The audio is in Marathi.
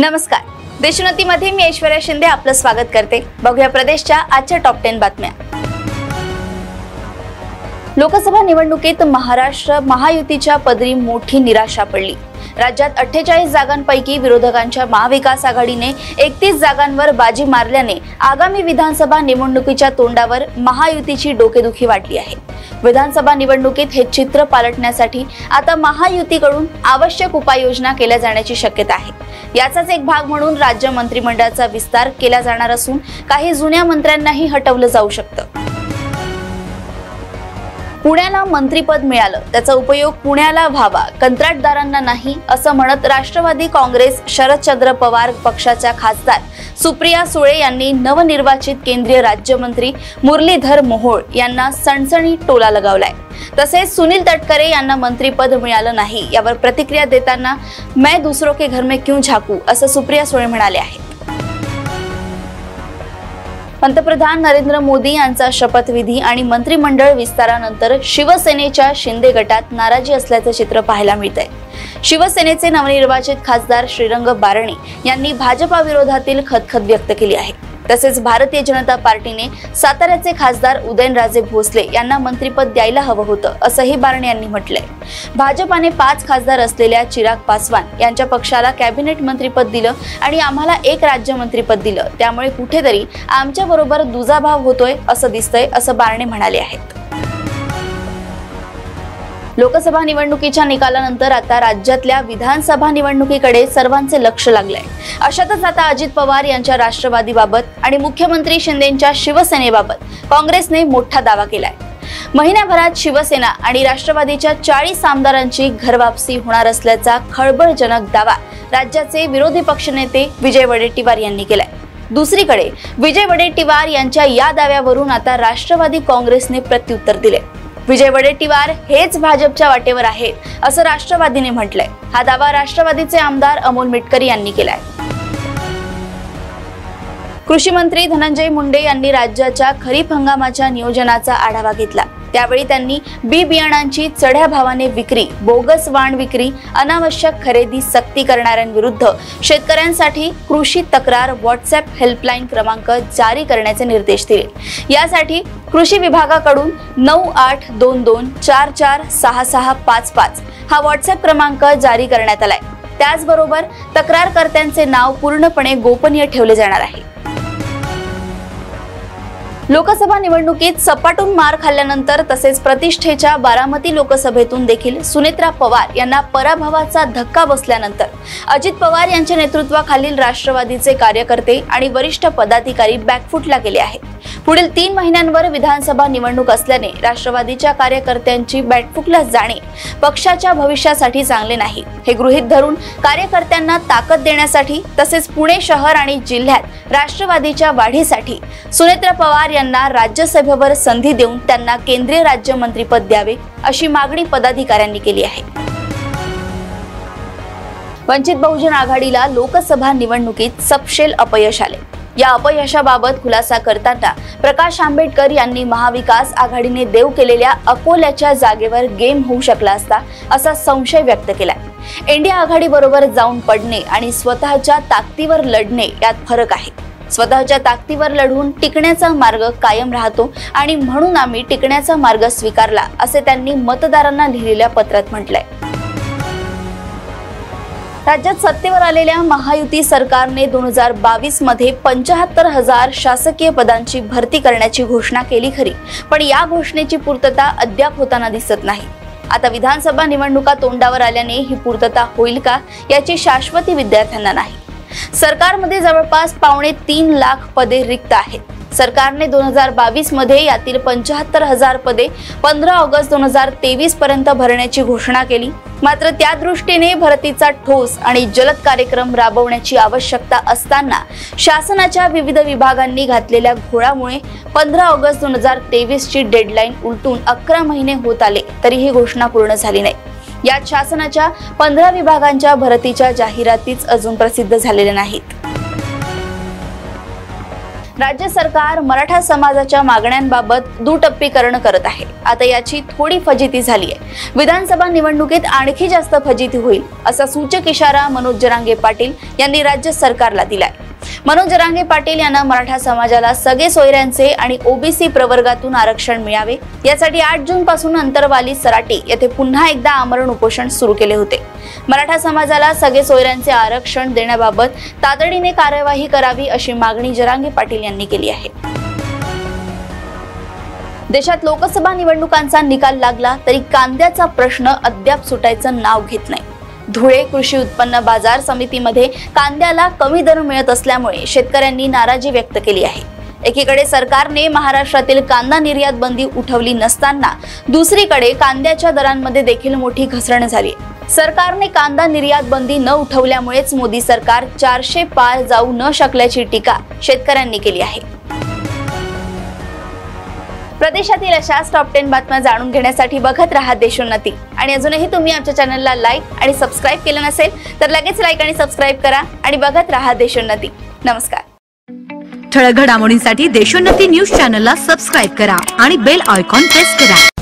नमस्कार, देशोन्नतीमध्ये मी ऐश्वर्या शिंदे आपलं स्वागत करते। बघूया प्रदेशच्या आजच्या टॉप 10 बातम्या। लोकसभा निवडणुकीत महाराष्ट्र महायुतीच्या पदरी मोठी निराशा पडली। राज्यात 48 जागांपैकी विरोधकांच्या महाविकास आघाडीने 31 जागांवर बाजी मारल्याने आगामी विधानसभा निवडणुकीच्या तोंडावर महायुतीची डोकेदुखी वाढली आहे। विधानसभा निवडणुकीत हे चित्र पालटण्यासाठी आता महायुतीकडून आवश्यक उपाययोजना केल्या जाण्याची शक्यता आहे। याचाच एक भाग म्हणून राज्य मंत्रिमंडळाचा विस्तार केला जाणार असून काही जुन्या मंत्र्यांनाही हटवलं जाऊ शकतं। पुण्याला मंत्रिपद मिळालं, त्याचा उपयोग पुण्याला व्हावा, कंत्राटदारांना नाही, असं म्हणत राष्ट्रवादी काँग्रेस शरदचंद्र पवार पक्षाच्या खासदार सुप्रिया सुळे यांनी नवनिर्वाचित केंद्रीय राज्यमंत्री मुरलीधर मोहोळ यांना सणसणी टोला लगावलाय। तसेच सुनील तटकरे यांना मंत्रिपद मिळालं नाही यावर प्रतिक्रिया देताना मैं दूसरों के घर में क्यों झाकू असं सुप्रिया सुळे म्हणाले आहेत। पंतप्रधान नरेंद्र मोदी यांचा शपथविधी आणि मंत्रिमंडळ विस्तारानंतर शिवसेनेच्या शिंदे गटात नाराजी असल्याचे चित्र पाहायला मिळतंय। शिवसेनेचे नवनिर्वाचित खासदार श्रीरंग बारणे यांनी भाजपा विरोधातील खदखद व्यक्त केली आहे। तसेच भारतीय जनता पार्टीने साताऱ्याचे खासदार उदयनराजे भोसले यांना मंत्रिपद द्यायला हवं होतं असंही बारणे यांनी म्हटलंय। भाजपाने 5 खासदार असलेल्या चिराग पासवान यांच्या पक्षाला कॅबिनेट मंत्रिपद दिलं आणि आम्हाला 1 राज्यमंत्रीपद दिलं, त्यामुळे कुठेतरी आमच्या बरोबर दुजाभाव होतोय असं दिसतंय असं बारणे म्हणाले आहेत। लोकसभा निवडणुकीच्या निकालानंतर आता राज्यातल्या विधानसभा निवडणुकीकडे सर्वांचे लक्ष लागलंय। अशातच आता अजित पवार यांच्या राष्ट्रवादीबाबत आणि मुख्यमंत्री शिंदेंच्या शिवसेनेबाबत काँग्रेसने मोठा दावा केलाय। महिन्याभरात शिवसेना आणि राष्ट्रवादीच्या 40 आमदारांची घरवापसी होणार असल्याचा खळबळजनक दावा राज्याचे विरोधी पक्षनेते विजय वडेट्टीवार यांनी केलाय। दुसरीकडे विजय वडेट्टीवार यांच्या या दाव्यावरून आता राष्ट्रवादी काँग्रेसने प्रत्युत्तर दिले। विजय वडेट्टीवार हेच भाजपच्या वाटेवर आहेत असं राष्ट्रवादीने म्हटलंय। हा दावा राष्ट्रवादीचे आमदार अमोल मिटकरी यांनी केलाय। कृषी मंत्री धनंजय मुंडे यांनी राज्याच्या खरीप हंगामाच्या नियोजनाचा आढावा घेतला। त्यावेळी त्यांनी बी बियाणांची चढ्या भावाने विक्री, बोगस वाण विक्री, अनावश्यक खरेदी सक्ती करणाऱ्यांविरुद्ध शेतकऱ्यांसाठी कृषी तक्रार व्हॉट्सअप हेल्पलाईन क्रमांक जारी करण्याचे निर्देश दिले। यासाठी कृषी विभागाकडून 9822446655 हा व्हॉट्सअप क्रमांक जारी करण्यात आलाय। त्याचबरोबर तक्रारकर्त्यांचे नाव पूर्णपणे गोपनीय ठेवले जाणार आहे। लोकसभा निवडणुकीत सपाटून मार खाल्ल्यानंतर तसेच प्रतिष्ठेच्या बारामती लोकसभेतून देखील सुनेत्रा पवार यांना पराभवाचा धक्का बसल्यानंतर अजित पवार यांच्या नेतृत्वाखालील राष्ट्रवादीचे कार्यकर्ते आणि वरिष्ठ पदाधिकारी बॅकफुटला गेले आहेत। पुढील 3 महिन्यांवर विधानसभा निवडणूक असल्याने राष्ट्रवादीच्या कार्यकर्त्यांची बॅकफुटला जाणे पक्षाच्या भविष्यासाठी चांगले नाही। हे गृहीत धरून कार्यकर्त्यांना ताकद देण्यासाठी तसेच पुणे शहर आणि जिल्ह्यात राष्ट्रवादीच्या वाढीसाठी सुनेत्रा पवार यांना राज्यसभेवर संधी देऊन त्यांना केंद्रीय राज्यमंत्रीपद द्यावे अशी मागणी पदाधिकाऱ्यांनी केली आहे। वंचित बहुजन आघाडीला लोकसभा निवडणुकीत सपशेल अपयश आले। या अपयशाबाबत खुलासा करताना प्रकाश आंबेडकर यांनी महाविकास आघाडीने देव केलेल्या अकोल्याच्या जागेवर गेम होऊ शकला असता असा संशय व्यक्त केलाय। इंडिया आघाडी बरोबर जाऊन पडणे आणि स्वतःच्या ताकदीवर लढणे यात फरक आहे। स्वतःच्या ताकदीवर लढून टिकण्याचा मार्ग कायम राहतो आणि म्हणून आम्ही टिकण्याचा मार्ग स्वीकारला असे त्यांनी मतदारांना लिहिलेल्या पत्रात म्हटलंय। राज्यात सत्तेवर आलेल्या महायुती सरकारने 2022 मध्ये 75,000 शासकीय पदांची भरती करण्याची घोषणा केली खरी, पण या घोषणेची पूर्तता अद्याप होताना दिसत नाही। आता विधानसभा निवडणुका तोंडावर आल्याने ही पूर्तता होईल का याची शाश्वती विद्यार्थ्यांना नाही। सरकारमध्ये जवळपास 3.25 लाख पदे रिक्त आहेत। सरकारने 2022 मध्ये यातील 75,000 पदे 15 ऑगस्ट 2023 पर्यंत भरण्याची घोषणा केली। मात्र त्या दृष्टीने भरतीचा ठोस आणि जलद कार्यक्रम राबवण्याची आवश्यकता असताना शासनाच्या विविध विभागांनी घातलेल्या घोळामुळे 15 ऑगस्ट 2023 ची डेडलाईन उलटून 11 महिने होत आले तरी ही घोषणा पूर्ण झाली नाही। यात शासनाच्या 15 विभागांच्या भरतीच्या जाहिरातीच अजून प्रसिद्ध झालेल्या नाहीत। राज्य सरकार मराठा समाजाच्या मागण्यांबाबत दुटप्पीकरण करत आहे। आता याची थोडी फजिती झाली आहे। विधानसभा निवडणुकीत आणखी जास्त फजिती होईल असा सूचक इशारा मनोज जरांगे पाटील यांनी राज्य सरकारला दिलाय। मनोज जरांगे पाटील यांना मराठा समाजाला सगळे सोयऱ्यांचे आणि ओबीसी प्रवर्गातून आरक्षण मिळावे यासाठी 8 जून पासून अंतरवाली सराटी येथे पुन्हा एकदा आमरण उपोषण सुरू केले होते। मराठा समाजाला सगळे सोयऱ्यांचे आरक्षण देण्याबाबत तातडीने कार्यवाही करावी अशी मागणी जरांगे पाटील यांनी केली आहे। देशात लोकसभा निवडणुकांचा निकाल लागला तरी कांद्याचा प्रश्न अद्याप सुटायचं नाव घेत नाही। धुळे कृषी उत्पन्न बाजार समितीमध्ये कांद्याला कमी दर मिळत असल्यामुळे शेतकऱ्यांनी नाराजी व्यक्त केली आहे। एकीकडे सरकारने महाराष्ट्रातील कांदा निर्यात बंदी उठवली नसताना दुसरीकडे कांद्याच्या दरांमध्ये देखील मोठी घसरण झाली। सरकारने कांदा निर्यात बंदी न उठवल्यामुळेच मोदी सरकार 400 पार जाऊ न शकल्याची टीका शेतकऱ्यांनी केली आहे। प्रदेशातील अशाच टॉप 10 बातम्या जाणून घेण्यासाठी बघत रहा देशोन्नती आणि अजूनही तुम्ही आमच्या चॅनलला लाईक आणि सबस्क्राइब केलं नसेल तर लगेच लाईक आणि सबस्क्राइब करा आणि बघत रहा देशोन्नती। नमस्कार। ठळक घडामोडींसाठी देशोन्नती न्यूज चॅनलला सबस्क्राइब करा आणि बेल आयकॉन प्रेस करा।